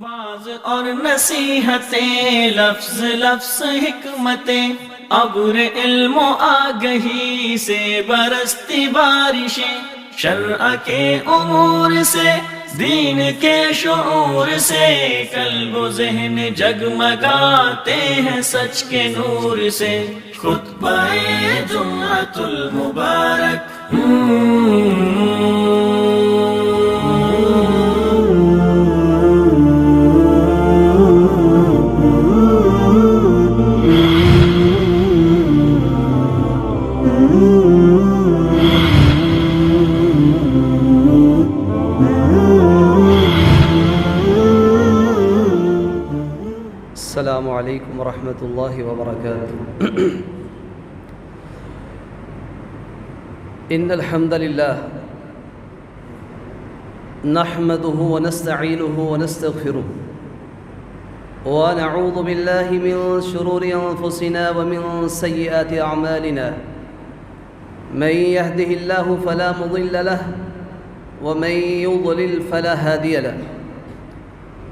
Was اور نصیحتیں، لفظ لفظ حکمتیں، ابر علم و آگہی سے برستی بارشیں، شرع کے امور سے، دین کے شعور سے، قلب و ذہن جگمگاتے ہیں سچ کے نور سے۔ خطبہ جمعۃ المبارک، السلام علیکم ورحمۃ اللہ وبرکاتہ۔ ان الحمد للہ نحمده ونستعینه ونستغفره ونعوذ باللہ من شرور انفسنا ومن سیئات اعمالنا، من يهده الله فلا مضل له ومن يضلل فلا هادي له،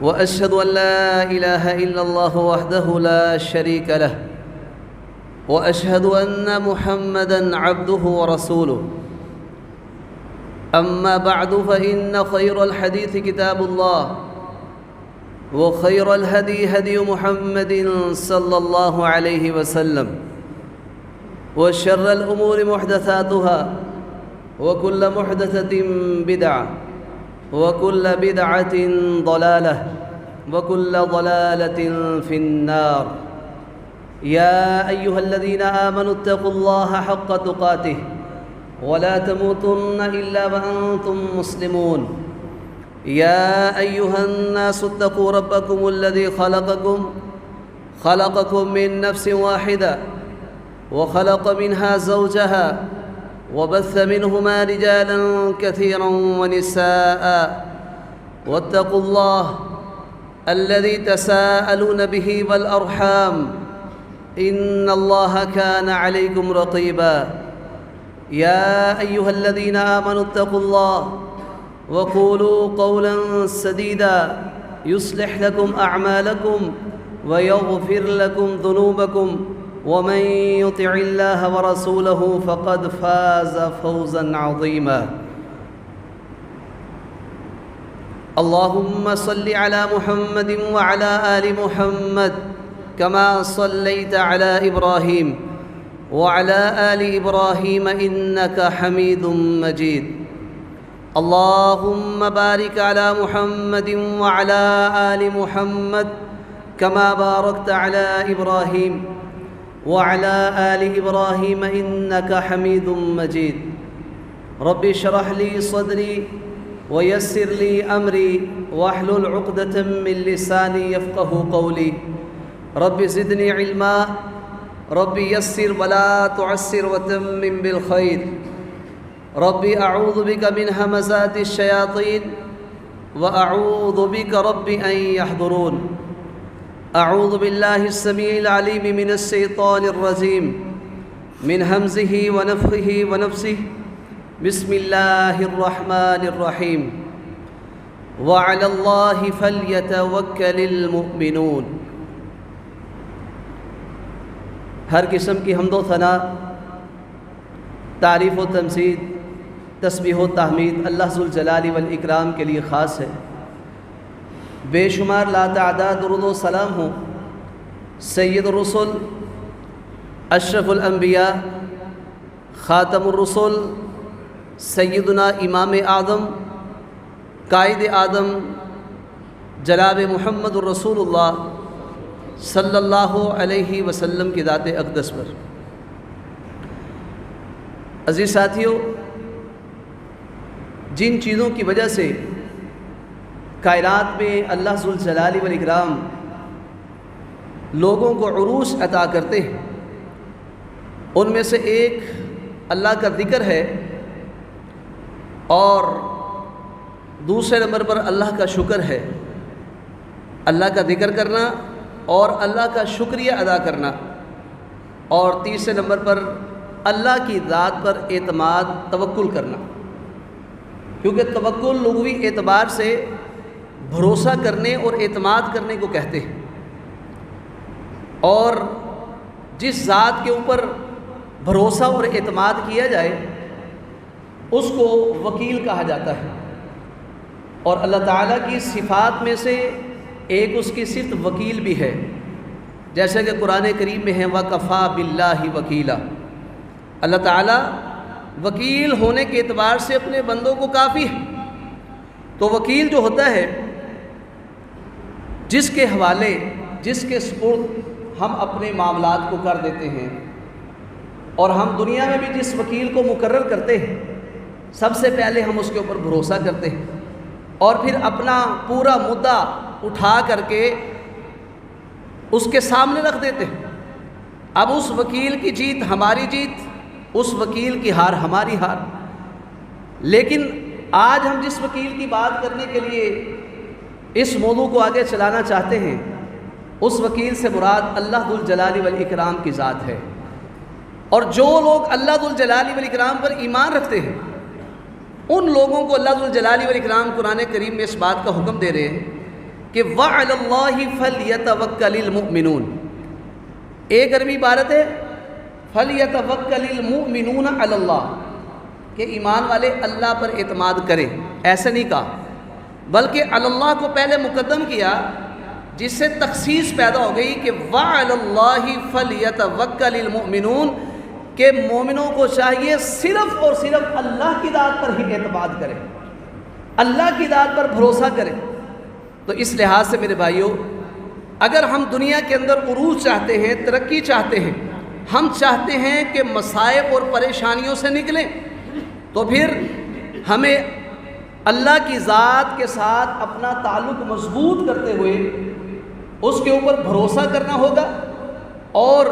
وأشهد أن لا إله إلا الله وحده لا شريك له، وأشهد أن محمدًا عبده ورسوله، أما بعد فإن خير الحديث كتاب الله، وخير الهدي هدي محمد صلى الله عليه وسلم، وشر الأمور محدثاتها، وكل محدثة بدعة، وكل بدعة ضلالة، وكل ضلالة في النار۔ يا أيها الذين آمنوا اتقوا الله حق تقاته ولا تموتن إلا وأنتم مسلمون۔ يا أيها الناس اتقوا ربكم الذي خلقكم من نفس واحدة، وخلق منها زوجها، وبث منهما رجالا كثيرا ونساء، واتقوا الله الذي تساءلون به والأرحام، إن الله كان عليكم رقيبا۔ يا أيها الذين آمنوا اتقوا الله وقولوا قولا سديدا يصلح لكم أعمالكم ويغفر لكم ذنوبكم، ومن يطع الله ورسوله فقد فاز فوزا عظيما۔ اللهم صل على محمد وعلى آل محمد كما صليت على إبراهيم وعلى آل إبراهيم إنك حميد مجيد۔ اللهم بارك على محمد وعلى آل محمد كما باركت على إبراهيم وعلى آل إبراهيم إنك حميد مجيد۔ رب اشرح لي صدري ويسر لي أمري واحلل عقدة من لساني يفقه قولي۔ رب زدني علما، رب يسر ولا تعسر وتمم بالخير۔ رب أعوذ بك من همزات الشياطين وأعوذ بك رب أن يحضرون۔ أعوذ بالله السميع العليم من الشيطان الرجيم، من همزه ونفخه ونفسه، بسم الله الرحمن الرحيم، وعلى الله فليتوكل المؤمنون۔ ہر قسم کی حمد و ثنا، تعریف و تمجید، تسبیح و تحمید اللہ ذوالجلال والاکرام کے لیے خاص ہے۔ بے شمار لا تعداد درود و سلام ہوں سید الرسل، اشرف الانبیاء، خاتم الرسل، سیدنا امام اعظم، قائد اعظم جناب محمد الرسول اللہ صلی اللہ علیہ وسلم کی ذات اقدس پر۔ عزیز ساتھیو، جن چیزوں کی وجہ سے کائنات میں اللہ ذوالجلال والاکرام لوگوں کو عروج عطا کرتے ہیں، ان میں سے ایک اللہ کا ذکر ہے، اور دوسرے نمبر پر اللہ کا شکر ہے۔ اللہ کا ذکر کرنا اور اللہ کا شکریہ ادا کرنا، اور تیسرے نمبر پر اللہ کی ذات پر اعتماد، توکل کرنا، کیونکہ توکل لغوی اعتبار سے بھروسہ کرنے اور اعتماد کرنے کو کہتے ہیں، اور جس ذات کے اوپر بھروسہ اور اعتماد کیا جائے اس کو وکیل کہا جاتا ہے۔ اور اللہ تعالیٰ کی صفات میں سے ایک اس کی صفت وکیل بھی ہے، جیسا کہ قرآن کریم میں ہے وَكَفَى بِاللَّهِ وَكِيلًا، اللہ تعالیٰ وکیل ہونے کے اعتبار سے اپنے بندوں کو کافی ہے۔ تو وکیل جو ہوتا ہے جس کے حوالے، جس کے سپرد ہم اپنے معاملات کو کر دیتے ہیں، اور ہم دنیا میں بھی جس وکیل کو مقرر کرتے ہیں سب سے پہلے ہم اس کے اوپر بھروسہ کرتے ہیں اور پھر اپنا پورا مدعا اٹھا کر کے اس کے سامنے رکھ دیتے ہیں۔ اب اس وکیل کی جیت ہماری جیت، اس وکیل کی ہار ہماری ہار۔ لیکن آج ہم جس وکیل کی بات کرنے کے لیے اس موضوع کو آگے چلانا چاہتے ہیں، اس وکیل سے مراد اللہ ذو الجلال والاکرام کی ذات ہے۔ اور جو لوگ اللہ ذو الجلال والاکرام پر ایمان رکھتے ہیں ان لوگوں کو اللہ ذو الجلال والاکرام قرآن کریم میں اس بات کا حکم دے رہے ہیں کہ وَعَلَى اللَّهِ فَلْيَتَوَكَّلِ الْمُؤْمِنُونَ۔ ایک عربی عبارت ہے فَلْيَتَوَكَّلِ الْمُؤْمِنُونَ عَلَى اللَّهِ، کہ ایمان والے اللہ پر اعتماد کریں۔ ایسے نہیں کہا، بلکہ علی اللہ کو پہلے مقدم کیا، جس سے تخصیص پیدا ہو گئی کہ وَعَلَى اللَّهِ فَلْيَتَوَكَّلِ الْمُؤْمِنُونَ، کہ مومنوں کو چاہیے صرف اور صرف اللہ کی ذات پر ہی اعتماد کریں، اللہ کی ذات پر بھروسہ کریں۔ تو اس لحاظ سے میرے بھائیوں، اگر ہم دنیا کے اندر عروج چاہتے ہیں، ترقی چاہتے ہیں، ہم چاہتے ہیں کہ مصائب اور پریشانیوں سے نکلیں، تو پھر ہمیں اللہ کی ذات کے ساتھ اپنا تعلق مضبوط کرتے ہوئے اس کے اوپر بھروسہ کرنا ہوگا، اور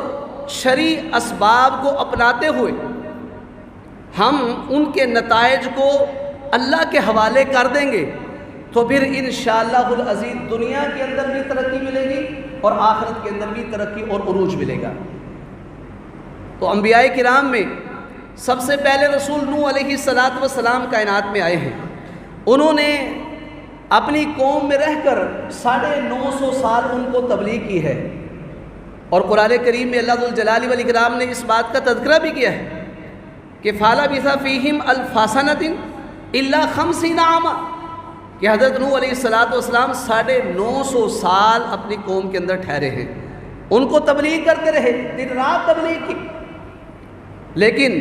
شرعی اسباب کو اپناتے ہوئے ہم ان کے نتائج کو اللہ کے حوالے کر دیں گے، تو پھر انشاءاللہ العزیز دنیا کے اندر بھی ترقی ملے گی اور آخرت کے اندر بھی ترقی اور عروج ملے گا۔ تو انبیاء کرام میں سب سے پہلے رسول نوح علیہ السلام کائنات میں آئے ہیں۔ انہوں نے اپنی قوم میں رہ کر 950 سال ان کو تبلیغ کی ہے، اور قرآن کریم میں اللہ ذو الجلال والاکرام نے اس بات کا تذکرہ بھی کیا ہے کہ فَلَبِثَ فِيهِمْ أَلْفَ سَنَةٍ إِلَّا 50 عَامًا، کہ حضرت نوح علیہ السلام 950 سال اپنی قوم کے اندر ٹھہرے ہیں، ان کو تبلیغ کرتے رہے، دن رات تبلیغ کی۔ لیکن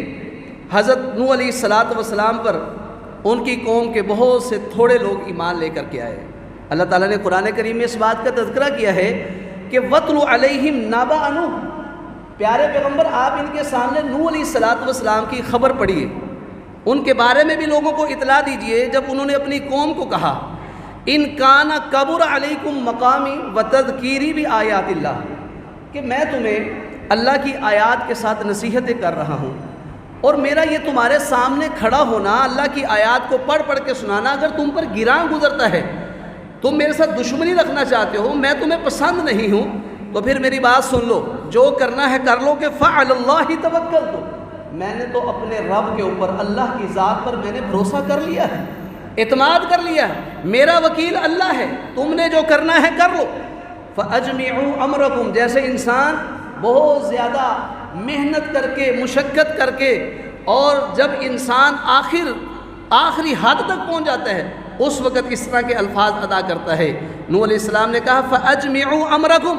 حضرت نوح علیہ السلام پر ان کی قوم کے بہت سے تھوڑے لوگ ایمان لے کر کے آئے۔ اللہ تعالیٰ نے قرآن کریم میں اس بات کا تذکرہ کیا ہے کہ وَاتْلُ عَلَيْهِمْ نَبَأَ نُوحٍ، پیارے پیغمبر آپ ان کے سامنے نوح علیہ السلام کی خبر پڑھیے، ان کے بارے میں بھی لوگوں کو اطلاع دیجئے جب انہوں نے اپنی قوم کو کہا اِن کَانَ کَبُرَ عَلَيْكُمْ مَقَامِي وَتَذْكِيرِي بِآيَاتِ اللَّهِ، کہ میں تمہیں اللہ کی آیات کے ساتھ نصیحتیں کر رہا ہوں، اور میرا یہ تمہارے سامنے کھڑا ہونا، اللہ کی آیات کو پڑھ پڑھ کے سنانا اگر تم پر گراں گزرتا ہے، تم میرے ساتھ دشمنی رکھنا چاہتے ہو، میں تمہیں پسند نہیں ہوں، تو پھر میری بات سن لو، جو کرنا ہے کر لو کہ فَعَلَى اللَّهِ تَوَكَّلْتُ، میں نے تو اپنے رب کے اوپر، اللہ کی ذات پر میں نے بھروسہ کر لیا ہے، اعتماد کر لیا ہے، میرا وکیل اللہ ہے، تم نے جو کرنا ہے کر لو۔ فَأَجْمِعُوا أَمْرَكُمْ، جیسے انسان بہت زیادہ محنت کر کے، مشقت کر کے، اور جب انسان آخری حد تک پہنچ جاتا ہے اس وقت اس طرح کے الفاظ ادا کرتا ہے۔ نوح علیہ السلام نے کہا فَأَجْمِعُوا أَمْرَكُمْ،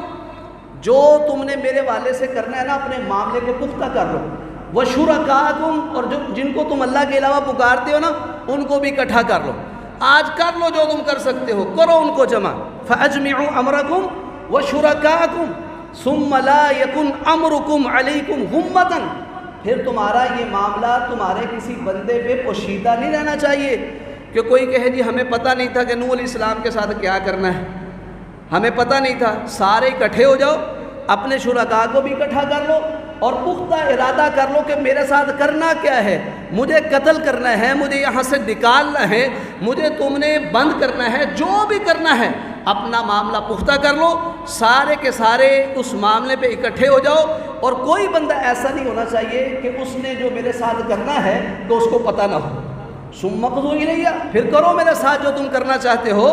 جو تم نے میرے والے سے کرنا ہے نا، اپنے معاملے کو پختہ کر لو، وَشُرَكَاءَكُمْ، اور جن کو تم اللہ کے علاوہ پکارتے ہو نا ان کو بھی اکٹھا کر لو، آج کر لو جو تم کر سکتے ہو، کرو ان کو جمع۔ فَأَجْمِعُوا أَمْرَكُمْ وَشُرَكَاءَكُمْ ثُمَّ لَا يَكُنْ أَمْرُكُمْ عَلَيْكُمْ غُمَّةً، پھر تمہارا یہ معاملہ تمہارے کسی بندے پہ پوشیدہ نہیں رہنا چاہیے کہ کوئی کہے جی ہمیں پتہ نہیں تھا کہ نوح علیہ السلام کے ساتھ کیا کرنا ہے، ہمیں پتہ نہیں تھا۔ سارے اکٹھے ہو جاؤ، اپنے شرکاء کو بھی اکٹھا کر لو، اور پختہ ارادہ کر لو کہ میرے ساتھ کرنا کیا ہے، مجھے قتل کرنا ہے، مجھے یہاں سے نکالنا ہے، مجھے تم نے بند کرنا ہے، جو بھی کرنا ہے اپنا معاملہ پختہ کر لو، سارے کے سارے اس معاملے پہ اکٹھے ہو جاؤ، اور کوئی بندہ ایسا نہیں ہونا چاہیے کہ اس نے جو میرے ساتھ کرنا ہے تو اس کو پتہ نہ ہو۔ ثم اقضوا الیہ، پھر کرو میرے ساتھ جو تم کرنا چاہتے ہو،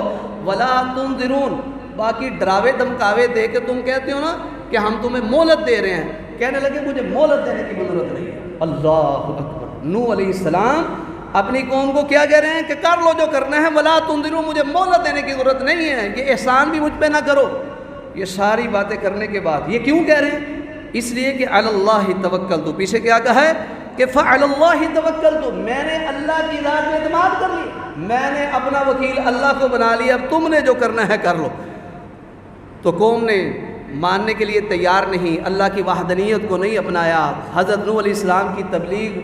ولا تنظرون، باقی ڈراوے دھمکاوے دے کے تم کہتے ہو نا کہ ہم تمہیں مہلت دے رہے ہیں، کہنے لگے مجھے مہلت دینے کی ضرورت نہیں ہے۔ اللہ اکبر، نوح علیہ السلام اپنی قوم کو کیا کہہ رہے ہیں کہ کر لو جو کرنا ہے، ولا تنظروا، مجھے مہلت دینے کی ضرورت نہیں ہے، یہ احسان بھی مجھ پہ نہ کرو۔ یہ ساری باتیں کرنے کے بعد یہ کیوں کہہ رہے ہیں؟ اس لیے کہ علی اللہ توکلت، پیچھے کیا کہا ہے کہ فعلی اللہ توکلت، میں نے اللہ کی ذات پہ اعتماد کر لیا، میں نے اپنا وکیل اللہ کو بنا لیا، اب تم نے جو کرنا ہے کر لو۔ تو قوم نے ماننے کے لیے تیار نہیں، اللہ کی وحدانیت کو نہیں اپنایا، حضرت نوح علیہ السلام کی تبلیغ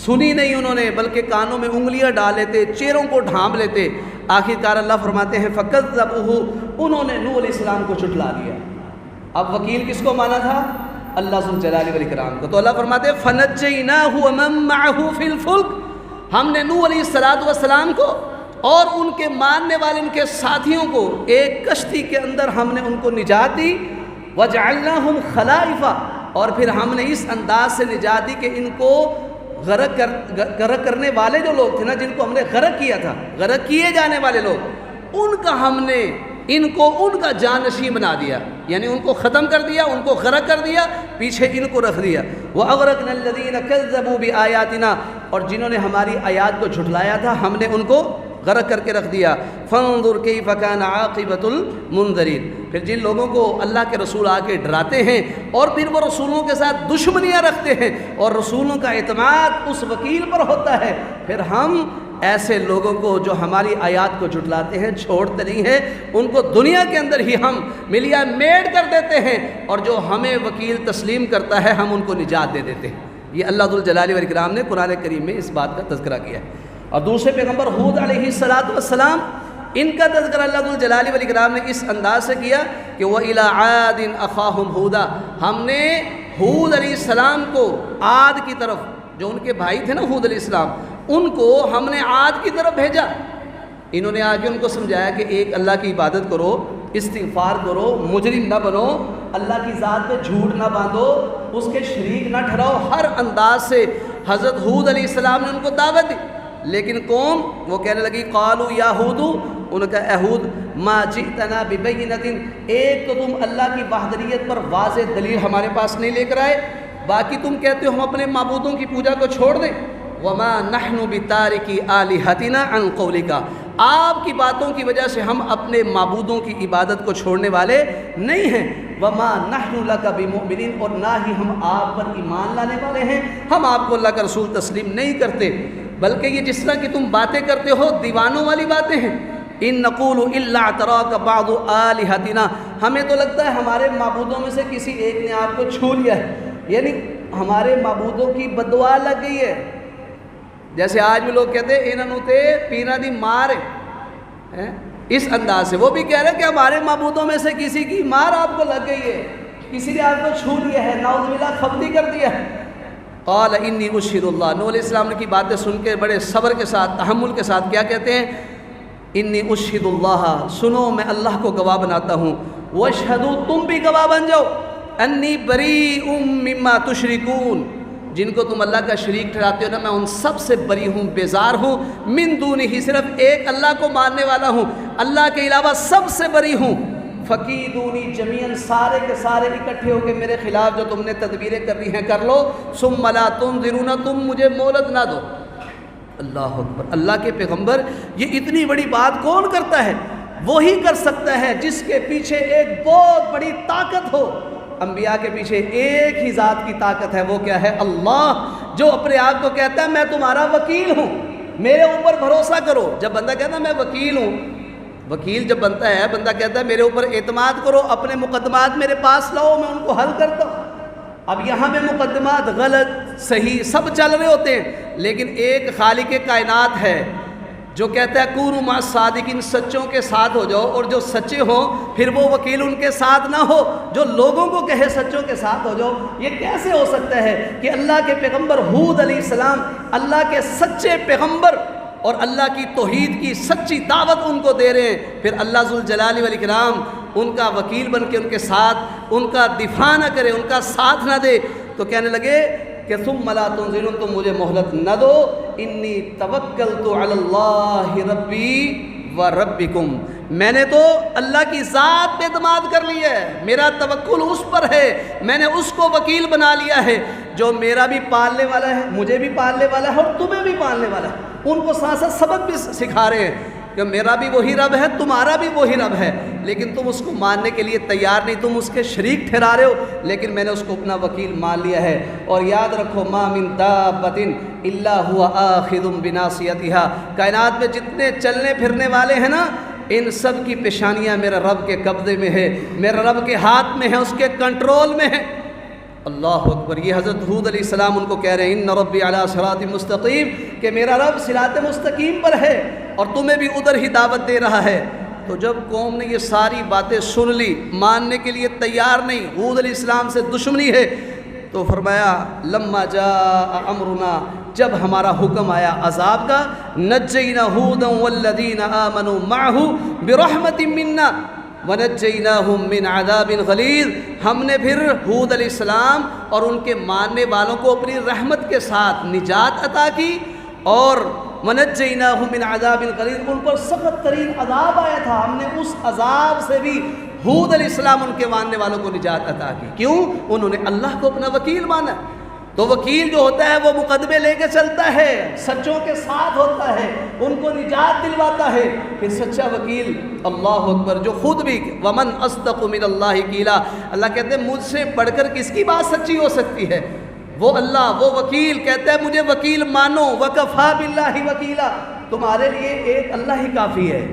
سنی نہیں انہوں نے، بلکہ کانوں میں انگلیاں ڈال لیتے، چہروں کو ڈھانپ لیتے۔ آخرکار اللہ فرماتے ہیں فَكَذَّبُوهُ، انہوں نے نوح علیہ السلام کو جھٹلا دیا۔ اب وکیل کس کو مانا تھا؟ اللہ ذوالجلال والاکرام کو۔ تو اللہ فرماتے ہیں فَنَجَّيْنَاهُ وَمَن مَّعَهُ فِي الْفُلْكِ، ہم نے نوح علیہ السلام کو اور ان کے ماننے والے ان کے ساتھیوں کو ایک کشتی کے اندر ہم نے ان کو نجات دی، وَجَعَلْنَاهُمْ خَلَائِفَ، اور پھر ہم نے اس انداز سے نجات دی کہ ان کو غرق کرنے والے جو لوگ تھے نا، جن کو ہم نے غرق کیا تھا، غرق کیے جانے والے لوگ، ان کا ہم نے ان کو ان کا جانشین بنا دیا، یعنی ان کو ختم کر دیا، ان کو غرق کر دیا، پیچھے ان کو رکھ دیا۔ وَأَغْرَقْنَا الَّذِينَ كَذَّبُوا بِآيَاتِنَا، اور جنہوں نے ہماری آیات کو جھٹلایا تھا ہم نے ان کو غرق کر کے رکھ دیا۔ فَانظُرْ كَيْفَ كَانَ عَاقِبَةُ الْمُنذَرِينَ، پھر جن لوگوں کو اللہ کے رسول آ کے ڈراتے ہیں اور پھر وہ رسولوں کے ساتھ دشمنیاں رکھتے ہیں اور رسولوں کا اعتماد اس وکیل پر ہوتا ہے، پھر ہم ایسے لوگوں کو جو ہماری آیات کو جھٹلاتے ہیں چھوڑتے نہیں ہیں، ان کو دنیا کے اندر ہی ہم ملیا میڈ کر دیتے ہیں، اور جو ہمیں وکیل تسلیم کرتا ہے ہم ان کو نجات دے دیتے ہیں۔ یہ اللہ ذوالجلال والاکرام نے قرآن کریم میں اس بات کا تذکرہ کیا ہے۔ اور دوسرے پیغمبر ہود علیہ السلام، ان کا تذکرہ اللہ ذوالجلال والاکرام نے اس انداز سے کیا کہ وَإِلَىٰ عَادٍ أَخَاهُمْ هُودًا، ہم نے ہود علیہ السلام کو عاد کی طرف، جو ان کے بھائی تھے نا ہود علیہ السلام، ان کو ہم نے عاد کی طرف بھیجا۔ انہوں نے آ کے ان کو سمجھایا کہ ایک اللہ کی عبادت کرو، استغفار کرو، مجرم نہ بنو، اللہ کی ذات پہ جھوٹ نہ باندھو، اس کے شریک نہ ٹھہراؤ، ہر انداز سے حضرت ہود علیہ السلام نے ان کو دعوت دی۔ لیکن قوم وہ کہنے لگی قالوا یا ہود، انہوں نے کہا اے ہود ما جئتنا ببینۃ، ایک تو تم اللہ کی وحدانیت پر واضح دلیل ہمارے پاس نہیں لے کر آئے، باقی تم کہتے ہو ہم اپنے معبودوں کی پوجا کو چھوڑ دیں۔ وما نحن بتارکی آلہتنا عن قولک، آپ کی باتوں کی وجہ سے ہم اپنے معبودوں کی عبادت کو چھوڑنے والے نہیں ہیں۔ وما نحن لک بمؤمنین، اور نہ ہی ہم آپ پر ایمان لانے والے ہیں، ہم آپ کو اللہ کا رسول تسلیم نہیں کرتے، بلکہ یہ جس طرح کی تم باتیں کرتے ہو دیوانوں والی باتیں ہیں۔ ان نقول الا اعتراک بعض آلہتنا، ہمیں تو لگتا ہے ہمارے معبودوں میں سے کسی ایک نے آپ کو چھو لیا ہے، یعنی ہمارے معبودوں کی بددعا لگ گئی ہے۔ جیسے آج بھی لوگ کہتے ہیں انہوں تے پینا دی مار ہے، اس انداز سے وہ بھی کہہ رہے ہیں کہ ہمارے معبودوں میں سے کسی کی مار آپ کو لگ گئی ہے، کسی نے آپ کو چھو لیا ہے، نعوذ باللہ خفتی کر دیا ہے۔ قال انی اشہد اللہ، نوح علیہ السلام کی باتیں سن کے بڑے صبر کے ساتھ، تحمل کے ساتھ کیا کہتے ہیں؟ انی اشہد اللہ، سنو میں اللہ کو گواہ بناتا ہوں، واشہدوا، تم بھی گواہ بن جاؤ، انی بریء مما تشرکون، جن کو تم اللہ کا شریک ٹھہراتے ہو نا، میں ان سب سے بری ہوں، بیزار ہوں، من دونہ، صرف ایک اللہ کو ماننے والا ہوں، اللہ کے علاوہ سب سے بری ہوں۔ فکیدونی جمیعاً، سارے کے سارے اکٹھے ہو کے میرے خلاف جو تم نے تدبیریں کر لی ہیں کر لو، ثم لا تنظرون، تم مجھے مہلت نہ دو۔ اللہ اکبر، اللہ کے پیغمبر یہ اتنی بڑی بات کون کرتا ہے؟ وہی کر سکتا ہے جس کے پیچھے ایک بہت بڑی طاقت ہو۔ انبیاء کے پیچھے ایک ہی ذات کی طاقت ہے، وہ کیا ہے؟ اللہ، جو اپنے آپ کو کہتا ہے میں تمہارا وکیل ہوں، میرے اوپر بھروسہ کرو۔ جب بندہ کہتا ہے میں وکیل ہوں، وکیل جب بنتا ہے بندہ کہتا ہے میرے اوپر اعتماد کرو، اپنے مقدمات میرے پاس لاؤ، میں ان کو حل کرتا ہوں۔ اب یہاں میں مقدمات غلط صحیح سب چل رہے ہوتے ہیں، لیکن ایک خالق کائنات ہے جو کہتا ہے کونوا مع الصادقین، سچوں کے ساتھ ہو جاؤ، اور جو سچے ہوں پھر وہ وکیل ان کے ساتھ نہ ہو، جو لوگوں کو کہے سچوں کے ساتھ ہو جاؤ۔ یہ کیسے ہو سکتا ہے کہ اللہ کے پیغمبر ہود علیہ السلام، اللہ کے سچے پیغمبر، اور اللہ کی توحید کی سچی دعوت ان کو دے رہے ہیں، پھر اللہ ذوالجلال والاکرام ان کا وکیل بن کے ان کے ساتھ ان کا دفاع نہ کرے، ان کا ساتھ نہ دے، تو کہنے لگے کہ ثم لا تنظرون، تم مجھے مہلت نہ دو، انی توکلت علی اللہ ربی و ربکم، میں نے تو اللہ کی ذات پہ اعتماد کر لیا ہے، میرا توکل اس پر ہے، میں نے اس کو وکیل بنا لیا ہے جو میرا بھی پالنے والا ہے، مجھے بھی پالنے والا ہے اور تمہیں بھی پالنے والا ہے۔ ان کو ساتھ ساتھ سبق بھی سکھا رہے ہیں کہ میرا بھی وہی رب ہے، تمہارا بھی وہی رب ہے، لیکن تم اس کو ماننے کے لیے تیار نہیں، تم اس کے شریک ٹھہرا رہے ہو، لیکن میں نے اس کو اپنا وکیل مان لیا ہے۔ اور یاد رکھو ما من دابۃ الا هو آخذ بناصیتها، کائنات میں جتنے چلنے پھرنے والے ہیں نا، ان سب کی پیشانیاں میرے رب کے قبضے میں ہے، میرے رب کے ہاتھ میں ہے، اس کے کنٹرول میں ہے۔ اللہ اکبر۔ یہ حضرت ہود علیہ السلام ان کو کہہ رہے ہیں ان ربی علی صراط مستقیم، کہ میرا رب صراط مستقیم پر ہے اور تمہیں بھی ادھر ہی دعوت دے رہا ہے۔ تو جب قوم نے یہ ساری باتیں سن لی، ماننے کے لیے تیار نہیں، ہود علیہ السلام سے دشمنی ہے، تو فرمایا لما جاء امرنا، جب ہمارا حکم آیا عذاب کا، نجینا ہودا والذین آمنوا معه برحمت منا وَنَجَّيْنَاهُمْ مِنْ عَذَابٍ غَلِيظٍ، ہم نے پھر ہود علیہ السلام اور ان کے ماننے والوں کو اپنی رحمت کے ساتھ نجات عطا کی، اور وَنَجَّيْنَاهُمْ مِنْ عَذَابٍ غَلِيظٍ، ان پر سخت ترین عذاب آیا تھا، ہم نے اس عذاب سے بھی ہود علیہ السلام ان کے ماننے والوں کو نجات عطا کی۔ کیوں؟ انہوں نے اللہ کو اپنا وکیل مانا۔ تو وکیل جو ہوتا ہے وہ مقدمے لے کے چلتا ہے، سچوں کے ساتھ ہوتا ہے، ان کو نجات دلواتا ہے۔ پھر سچا وکیل اللہ اکبر جو خود بھی ومن اصدق من اللہ قیلا، اللہ کہتے ہیں مجھ سے بڑھ کر کس کی بات سچی ہو سکتی ہے؟ وہ اللہ، وہ وکیل کہتا ہے مجھے وکیل مانو، وکفا باللہ وکیلا، تمہارے لیے ایک اللہ ہی کافی ہے،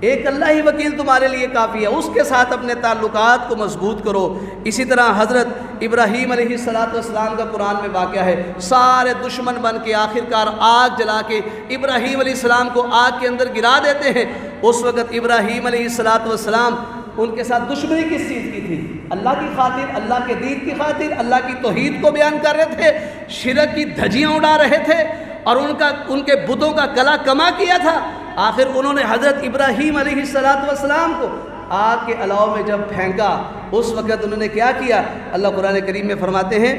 ایک اللہ ہی وکیل تمہارے لیے کافی ہے، اس کے ساتھ اپنے تعلقات کو مضبوط کرو۔ اسی طرح حضرت ابراہیم علیہ السلام کا قرآن میں واقعہ ہے، سارے دشمن بن کے آخرکار آگ جلا کے ابراہیم علیہ السلام کو آگ کے اندر گرا دیتے ہیں۔ اس وقت ابراہیم علیہ السلام ان کے ساتھ دشمنی کس چیز کی تھی؟ اللہ کی خاطر، اللہ کے دین کی خاطر، اللہ کی توحید کو بیان کر رہے تھے، شرک کی دھجیاں اڑا رہے تھے اور ان کے بتوں کا گلا کما کیا تھا۔ آخر انہوں نے حضرت ابراہیم علیہ السلام کو آگ کے الاؤ میں جب پھینکا، اس وقت انہوں نے کیا کیا؟ اللہ قرآن کریم میں فرماتے ہیں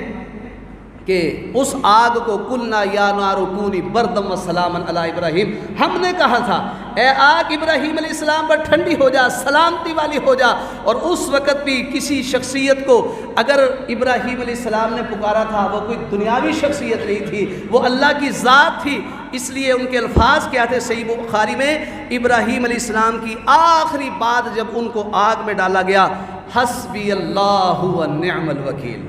کہ اس آگ کو قلنا یا نار کونی بردم وسلاما علی ابراہیم، ہم نے کہا تھا اے آگ ابراہیم علیہ السلام پر ٹھنڈی ہو جا، سلامتی والی ہو جا۔ اور اس وقت بھی کسی شخصیت کو اگر ابراہیم علیہ السلام نے پکارا تھا، وہ کوئی دنیاوی شخصیت نہیں تھی، وہ اللہ کی ذات تھی، اس لیے ان کے الفاظ کیا تھے؟ صحیح بخاری میں ابراہیم علیہ السلام کی آخری بات جب ان کو آگ میں ڈالا گیا، حسبی اللہ ونعم الوکیل،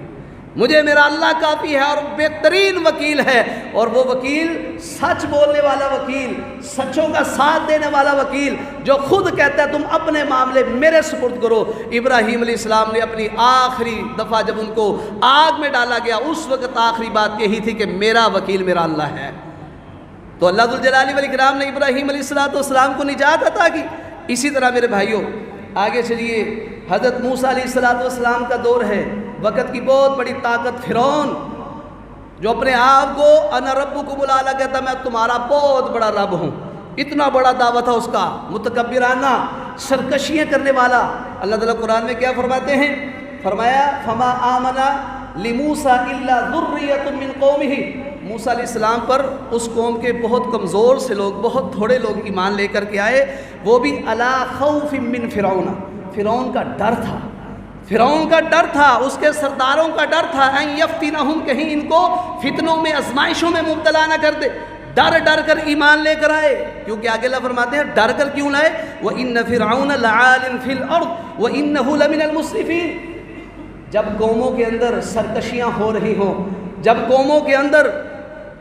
مجھے میرا اللہ کافی ہے اور بہترین وکیل ہے۔ اور وہ وکیل سچ بولنے والا وکیل، سچوں کا ساتھ دینے والا وکیل، جو خود کہتا ہے تم اپنے معاملے میرے سپرد کرو۔ ابراہیم علیہ السلام نے اپنی آخری دفعہ جب ان کو آگ میں ڈالا گیا، اس وقت آخری بات یہی تھی کہ میرا وکیل میرا اللہ ہے۔ تو اللہ ذوالجلال والاکرام نے ابراہیم علیہ السلام کو نجات عطا کی۔ اسی طرح میرے بھائیوں آگے چلیے، حضرت موسیٰ علیہ السلام کا دور ہے، وقت کی بہت بڑی طاقت فرعون، جو اپنے آپ کو انا ربکم الاعلی کہتا میں تمہارا بہت بڑا رب ہوں، اتنا بڑا دعویٰ تھا اس کا، متکبرانہ، سرکشیاں کرنے والا۔ اللہ تعالیٰ قرآن میں کیا فرماتے ہیں؟ فرمایا فما آمن لموسیٰ الا ذریۃ من قومہ، موسیٰ علیہ السلام پر اس قوم کے بہت کمزور سے لوگ، بہت تھوڑے لوگ ایمان لے کر کے آئے، وہ بھی علی خوف من فرعون، فرعون کا ڈر تھا، فرعون کا ڈر تھا، اس کے سرداروں کا ڈر تھا، ان یفتنہم، کہیں ان کو فتنوں میں آزمائشوں میں مبتلا نہ کر دے، ڈر ڈر کر ایمان لے کر آئے۔ کیونکہ آگے اللہ فرماتے ہیں ڈر کر کیوں لائے؟ وَإِنَّ فِرْعَوْنَ لَعَالٍ فِي الْأَرْضِ وَإِنَّهُ لَمِنَ الْمُسْرِفِينَ، جب قوموں کے اندر سرکشیاں ہو رہی ہوں، جب قوموں کے اندر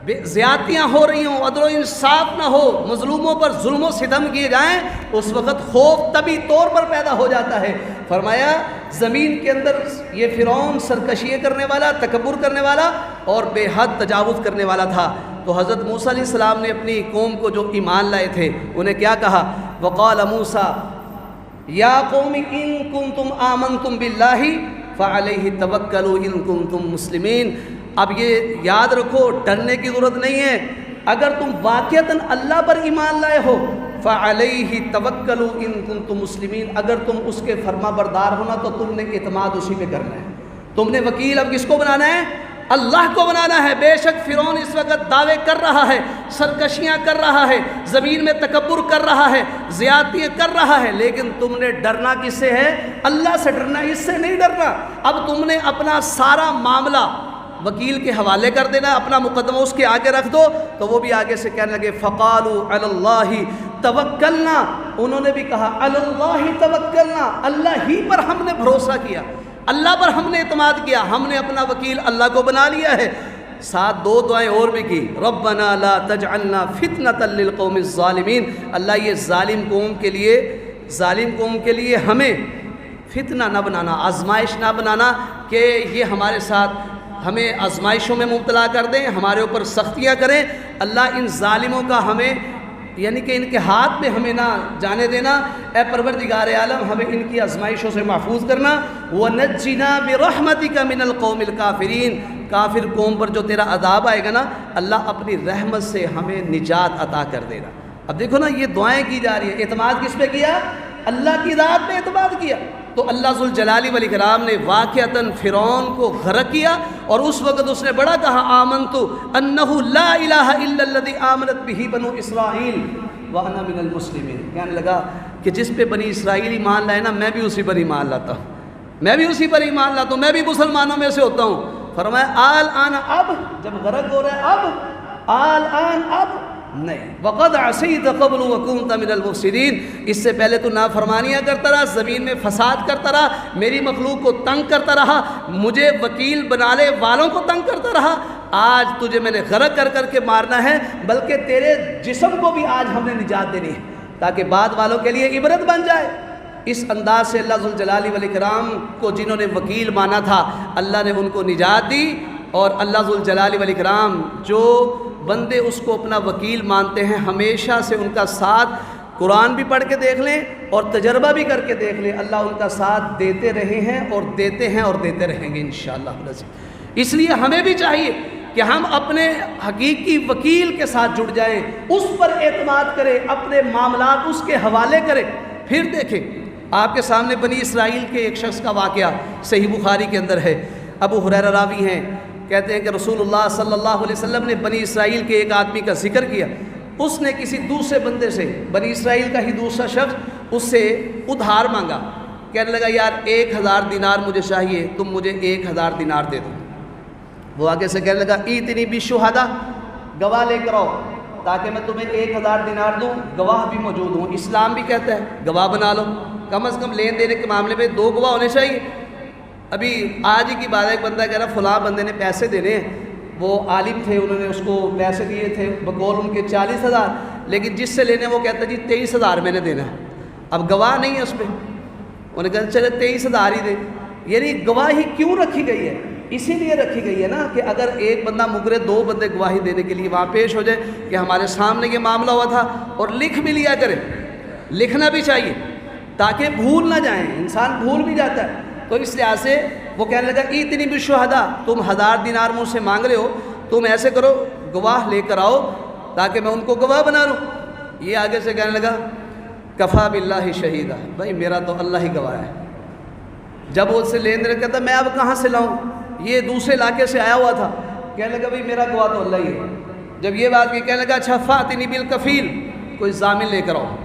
زیادتیاں ہو رہی ہوں، عدل و انصاف نہ ہو، مظلوموں پر ظلم و ستم کیے جائیں، اس وقت خوف طبی طور پر پیدا ہو جاتا ہے۔ فرمایا زمین کے اندر یہ فرعون سرکشی کرنے والا، تکبر کرنے والا اور بے حد تجاوز کرنے والا تھا۔ تو حضرت موسیٰ علیہ السلام نے اپنی قوم کو جو ایمان لائے تھے انہیں کیا کہا؟ وقال موسیٰ یا قوم ان کنتم آمنتم باللہ فعلیہ توکلوا ان کنتم مسلمین۔ اب یہ یاد رکھو، ڈرنے کی ضرورت نہیں ہے، اگر تم واقعتاً اللہ پر ایمان لائے ہو، فعلیہ توکلوا ان کنتم مسلمین، اگر تم اس کے فرما بردار ہونا تو تم نے اعتماد اسی پہ کرنا ہے، تم نے وکیل اب کس کو بنانا ہے؟ اللہ کو بنانا ہے۔ بے شک فرعون اس وقت دعوے کر رہا ہے، سرکشیاں کر رہا ہے، زمین میں تکبر کر رہا ہے، زیادتیاں کر رہا ہے، لیکن تم نے ڈرنا کس سے ہے؟ اللہ سے ڈرنا، اس سے نہیں ڈرنا۔ اب تم نے اپنا سارا معاملہ وکیل کے حوالے کر دینا، اپنا مقدمہ اس کے آگے رکھ دو، تو وہ بھی آگے سے کہنے لگے فَقَالُوا عَلَى اللَّهِ تَوَكَّلْنَا، انہوں نے بھی کہا عَلَى اللَّهِ تَوَكَّلْنَا، اللہ ہی پر ہم نے بھروسہ کیا، اللہ پر ہم نے اعتماد کیا، ہم نے اپنا وکیل اللہ کو بنا لیا ہے۔ ساتھ دو دعائیں اور بھی کی، رَبَّنَا لَا تَجْعَلْنَا فِتْنَةً لِلْقَوْمِ الظَّالِمِينَ، اللہ یہ ظالم قوم کے لیے ہمیں فتنہ نہ بنانا، آزمائش نہ بنانا کہ یہ ہمارے ساتھ ہمیں آزمائشوں میں مبتلا کر دیں، ہمارے اوپر سختیاں کریں۔ اللہ ان ظالموں کا ہمیں یعنی کہ ان کے ہاتھ میں ہمیں نہ جانے دینا، اے پروردگار عالم ہمیں ان کی آزمائشوں سے محفوظ کرنا۔ وَنَجِّنَا بِرَحْمَتِكَ مِنَ الْقَوْمِ الْكَافِرِينَ، کافر قوم پر جو تیرا عذاب آئے گا نا، اللہ اپنی رحمت سے ہمیں نجات عطا کر دے گا۔ اب دیکھو نا یہ دعائیں کی جا رہی ہیں، اعتماد کس پہ کیا؟ اللہ کی ذات پہ اعتماد کیا۔ تو اللہ ذوالجلال والاکرام نے واقعتاً فرعون کو غرق کیا، اور اس وقت اس نے بڑا کہا آمنت انہ لا الہ الا الذی آمنت بہ بنو اسرائیل وانا من المسلمین، کہنے لگا کہ جس پہ بنی اسرائیل ایمان لائے نا، میں بھی اسی پر ایمان لاتا ہوں، میں بھی اسی پر ایمان لاتا ہوں، میں بھی مسلمانوں میں سے ہوتا ہوں۔ فرمایا آل آن، اب جب غرق ہو رہا ہے اب آل آن، اب نہیں، وقد عصیت قبل وکنت من المفسدین، اس سے پہلے تو نافرمانیاں کرتا رہا، زمین میں فساد کرتا رہا، میری مخلوق کو تنگ کرتا رہا، مجھے وکیل بنانے والوں کو تنگ کرتا رہا، آج تجھے میں نے غرق کر کے مارنا ہے، بلکہ تیرے جسم کو بھی آج ہم نے نجات دینی ہے تاکہ بعد والوں کے لیے عبرت بن جائے۔ اس انداز سے اللہ ذوالجلال والاکرام کو جنہوں نے وکیل مانا تھا، اللہ نے ان کو نجات دی، اور اللہ ذوالجلال والاکرام جو بندے اس کو اپنا وکیل مانتے ہیں ہمیشہ سے ان کا ساتھ، قرآن بھی پڑھ کے دیکھ لیں اور تجربہ بھی کر کے دیکھ لیں، اللہ ان کا ساتھ دیتے رہے ہیں اور دیتے ہیں اور دیتے رہیں گے انشاءاللہ۔ اس لیے ہمیں بھی چاہیے کہ ہم اپنے حقیقی وکیل کے ساتھ جڑ جائیں، اس پر اعتماد کریں، اپنے معاملات اس کے حوالے کریں۔ پھر دیکھیں آپ کے سامنے بنی اسرائیل کے ایک شخص کا واقعہ صحیح بخاری کے اندر ہے، ابو ہریرہ راوی ہیں، کہتے ہیں کہ رسول اللہ صلی اللہ علیہ وسلم نے بنی اسرائیل کے ایک آدمی کا ذکر کیا، اس نے کسی دوسرے بندے سے، بنی اسرائیل کا ہی دوسرا شخص، اس سے ادھار مانگا، کہنے لگا یار 1000 دینار مجھے چاہیے، تم مجھے 1000 دینار دے دو۔ وہ آگے سے کہنے لگا ایتنی بالشہداء، گواہ لے کر آؤ تاکہ میں تمہیں 1000 دینار دوں، گواہ بھی موجود ہوں۔ اسلام بھی کہتا ہے گواہ بنا لو، کم از کم لین دین کے معاملے میں 2 گواہ ہونے چاہیے۔ ابھی آج ہی کی بات ہے، ایک بندہ کہہ رہا فلاں بندے نے پیسے دینے ہیں، وہ عالم تھے، انہوں نے اس کو پیسے دیے تھے بقول ان کے 40,000، لیکن جس سے لینے وہ کہتا جی 23,000 میں نے دینا ہے، اب گواہ نہیں ہے اس پہ، انہوں نے کہا چلے 23,000 ہی دے۔ یعنی گواہی کیوں رکھی گئی ہے؟ اسی لیے رکھی گئی ہے نا کہ اگر ایک بندہ مکرے 2 بندے گواہی دینے کے لیے وہاں پیش ہو جائے کہ ہمارے سامنے یہ معاملہ ہوا تھا، اور لکھ بھی لیا کرے، لکھنا بھی چاہیے تاکہ بھول نہ جائیں، انسان بھول بھی جاتا ہے۔ تو اس لحاظ سے وہ کہنے لگا ایتنی بالشہداء، تم 1000 دینار مجھ سے مانگ رہے ہو، تم ایسے کرو گواہ لے کر آؤ تاکہ میں ان کو گواہ بنا لوں۔ یہ آگے سے کہنے لگا کفا باللہ شہیدہ، بھائی میرا تو اللہ ہی گواہ ہے۔ جب وہ اس سے لین دین کہتا میں اب کہاں سے لاؤں، یہ دوسرے علاقے سے آیا ہوا تھا، کہنے لگا بھائی میرا گواہ تو اللہ ہی ہے۔ جب یہ بات کی کہنے لگا اچھا فاتنی بالکفیل، کوئی ضامن لے کر آؤ،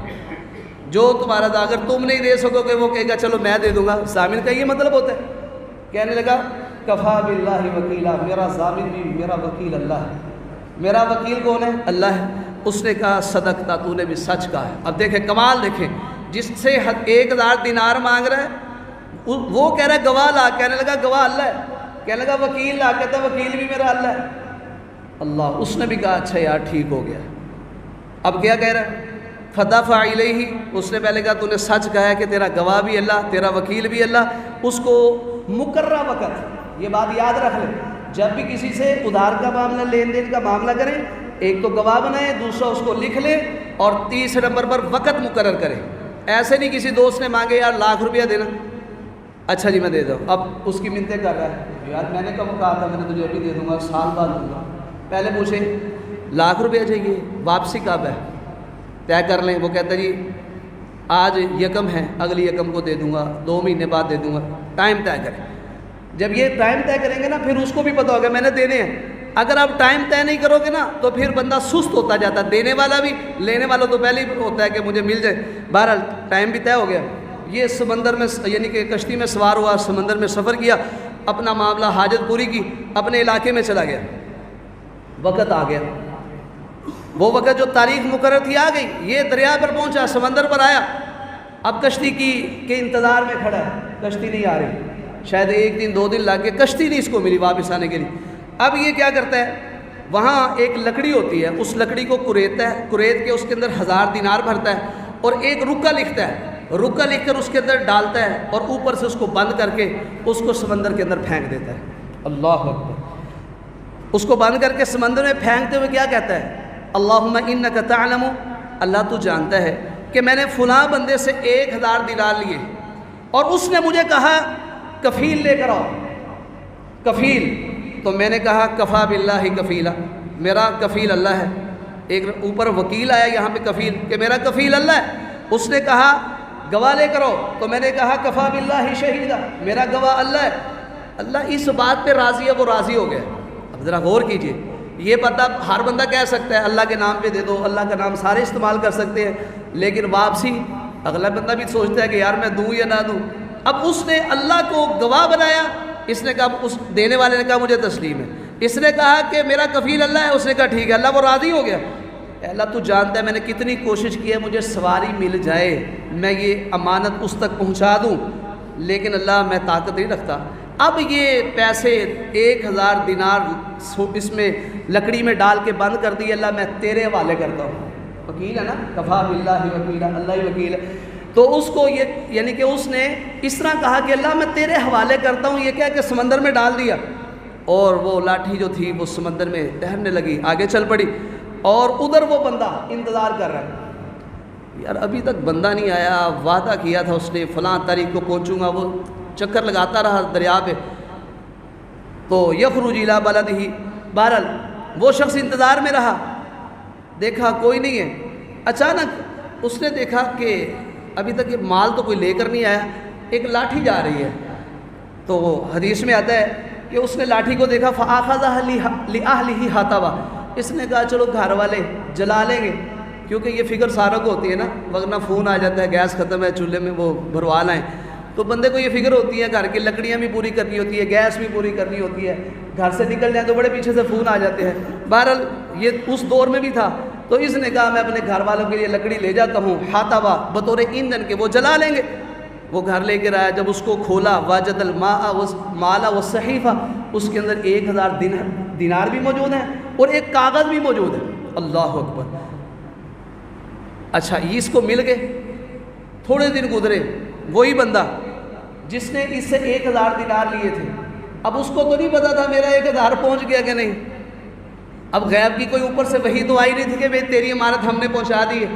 جو تمہارا اگر تم نہیں دے سکو گے وہ کہے گا چلو میں دے دوں گا، ضامن کا یہ مطلب ہوتا ہے۔ کہنے لگا کفا باللہ وکیلا، میرا ضامن بھی میرا وکیل اللہ ہے۔ میرا وکیل کون ہے؟ اللہ ہے۔ اس نے کہا صدقتا، تو نے بھی سچ کہا ہے۔ اب دیکھیں کمال، دیکھیں جس سے 1000 دینار مانگ رہا ہے وہ کہہ رہا ہے گواہ لا، کہنے لگا گواہ اللہ ہے، کہنے لگا وکیل لا، کہتا وکیل بھی میرا اللہ ہے۔ اللہ، اس نے بھی کہا اچھا یار ٹھیک ہو گیا۔ اب کیا کہہ رہا ہے؟ فدفع الیہ، اس نے پہلے کہا تو نے سچ کہا ہے کہ تیرا گواہ بھی اللہ، تیرا وکیل بھی اللہ۔ اس کو مقررہ وقت، یہ بات یاد رکھ لیں، جب بھی کسی سے ادھار کا معاملہ، لین دین کا معاملہ کریں، ایک تو گواہ بنائیں، دوسرا اس کو لکھ لیں، اور تیسرے نمبر پر وقت مقرر کریں۔ ایسے نہیں کسی دوست نے مانگے یار ₹1,00,000 دینا، اچھا جی میں دے دوں، اب اس کی منتیں کر رہا ہے یار میں نے کب کہا تھا میں نے تجھے ابھی دے دوں گا، سال بعد دوں گا۔ پہلے پوچھیں ₹1,00,000 چاہیے، واپسی کب ہے طے کر لیں۔ وہ کہتا جی آج 1 ہے، اگلی 1 کو دے دوں گا، 2 مہینے بعد دے دوں گا، ٹائم طے کریں۔ جب یہ ٹائم طے کریں گے نا پھر اس کو بھی پتہ ہوگا میں نے دینے ہیں. اگر آپ ٹائم طے نہیں کرو گے نا تو پھر بندہ سست ہوتا جاتا ہے, دینے والا بھی, لینے والا تو پہلے ہی ہوتا ہے کہ مجھے مل جائے. بہرحال ٹائم بھی طے ہو گیا. یہ سمندر میں یعنی کہ کشتی میں سوار ہوا, سمندر میں سفر کیا, اپنا معاملہ حاجت پوری کی, اپنے علاقے میں چلا گیا. وقت آ گیا, وہ وقت جو تاریخ مقرر تھی آ گئی. یہ دریا پر پہنچا, سمندر پر آیا, اب کشتی کے انتظار میں کھڑا ہے, کشتی نہیں آ رہی. شاید 1 دن 2 دن لگ گئے, کشتی نہیں اس کو ملی واپس آنے کے لیے. اب یہ کیا کرتا ہے, وہاں ایک لکڑی ہوتی ہے, اس لکڑی کو کریدتا ہے, کرید کے اس کے اندر 1000 دینار بھرتا ہے اور ایک رکا لکھتا ہے, رکا لکھ کر اس کے اندر ڈالتا ہے اور اوپر سے اس کو بند کر کے اس کو سمندر کے اندر پھینک دیتا ہے. اللہ اکبر. اس کو بند کر کے سمندر میں پھینکتے ہوئے کیا کہتا ہے, اللہم انک تعلم, اللہ تو جانتا ہے کہ میں نے فلاں بندے سے 1000 دینار لیے اور اس نے مجھے کہا کفیل لے کر آؤ, کفیل. تو میں نے کہا کفا باللہ کفیلا, میرا کفیل اللہ ہے. ایک اوپر وکیل آیا یہاں پہ کفیل کہ میرا کفیل اللہ ہے. اس نے کہا گواہ لے کرو, تو میں نے کہا کفا باللہ شہیدا, میرا گواہ اللہ ہے. اللہ اس بات پہ راضی ہے, وہ راضی ہو گیا. اب ذرا غور کیجئے, یہ بندہ ہر بندہ کہہ سکتا ہے اللہ کے نام پہ دے دو, اللہ کا نام سارے استعمال کر سکتے ہیں, لیکن واپسی اگلا بندہ بھی سوچتا ہے کہ یار میں دوں یا نہ دوں. اب اس نے اللہ کو گواہ بنایا, اس نے کہا, اس دینے والے نے کہا مجھے تسلیم ہے. اس نے کہا کہ میرا کفیل اللہ ہے, اس نے کہا ٹھیک ہے. اللہ وہ راضی ہو گیا. اللہ تو جانتا ہے میں نے کتنی کوشش کی ہے مجھے سواری مل جائے, میں یہ امانت اس تک پہنچا دوں, لیکن اللہ میں طاقت نہیں رکھتا. اب یہ پیسے 1000 دینار اس میں لکڑی میں ڈال کے بند کر دی, اللہ میں تیرے حوالے کرتا ہوں. وکیل ہے نا, کفا باللہ وکیلا, اللہ ہی وکیل ہے. تو اس کو یہ یعنی کہ اس نے اس طرح کہا کہ اللہ میں تیرے حوالے کرتا ہوں, یہ کیا کہ سمندر میں ڈال دیا, اور وہ لاٹھی جو تھی وہ سمندر میں تیرنے لگی, آگے چل پڑی. اور ادھر وہ بندہ انتظار کر رہا ہے, یار ابھی تک بندہ نہیں آیا, وعدہ کیا تھا اس نے فلاں تاریخ کو پہنچوں گا. وہ چکر لگاتا رہا دریا پہ. تو یخرج الی بلدہ, بہرحال وہ شخص انتظار میں رہا, دیکھا کوئی نہیں ہے. اچانک اس نے دیکھا کہ ابھی تک یہ مال تو کوئی لے کر نہیں آیا, ایک لاٹھی جا رہی ہے. تو حدیث میں آتا ہے کہ اس نے لاٹھی کو دیکھا, فَآخَذَهَا لِأَهْلِهِ حَطَبًا, اس نے کہا چلو گھر والے جلا لیں گے, کیونکہ یہ فکر ساروں کو ہوتی ہے نا, ورنہ فون آ جاتا ہے گیس ختم ہے چولہے میں وہ بھروا لائیں. تو بندے کو یہ فکر ہوتی ہے, گھر کی لکڑیاں بھی پوری کرنی ہوتی ہے, گیس بھی پوری کرنی ہوتی ہے, گھر سے نکل جائیں تو بڑے پیچھے سے فون آ جاتے ہیں. بہرحال یہ اس دور میں بھی تھا. تو اس نے کہا میں اپنے گھر والوں کے لیے لکڑی لے جاتا ہوں, حاطبہ بطور ایندھن کے, وہ جلا لیں گے. وہ گھر لے کے آیا, جب اس کو کھولا, واجد الماء والمال والصحیفہ, اس کے اندر 1000 دینار بھی موجود ہیں اور ایک کاغذ بھی موجود ہے. اللہ اکبر. اچھا اس کو مل گئے. تھوڑے دن گزرے, وہی بندہ جس نے اس سے 1000 دینار لیے تھے, اب اس کو تو نہیں پتا تھا میرا 1000 پہنچ گیا کہ نہیں. اب غیب کی کوئی اوپر سے وحی تو آئی نہیں تھی کہ بھئی تیری امانت ہم نے پہنچا دی ہے.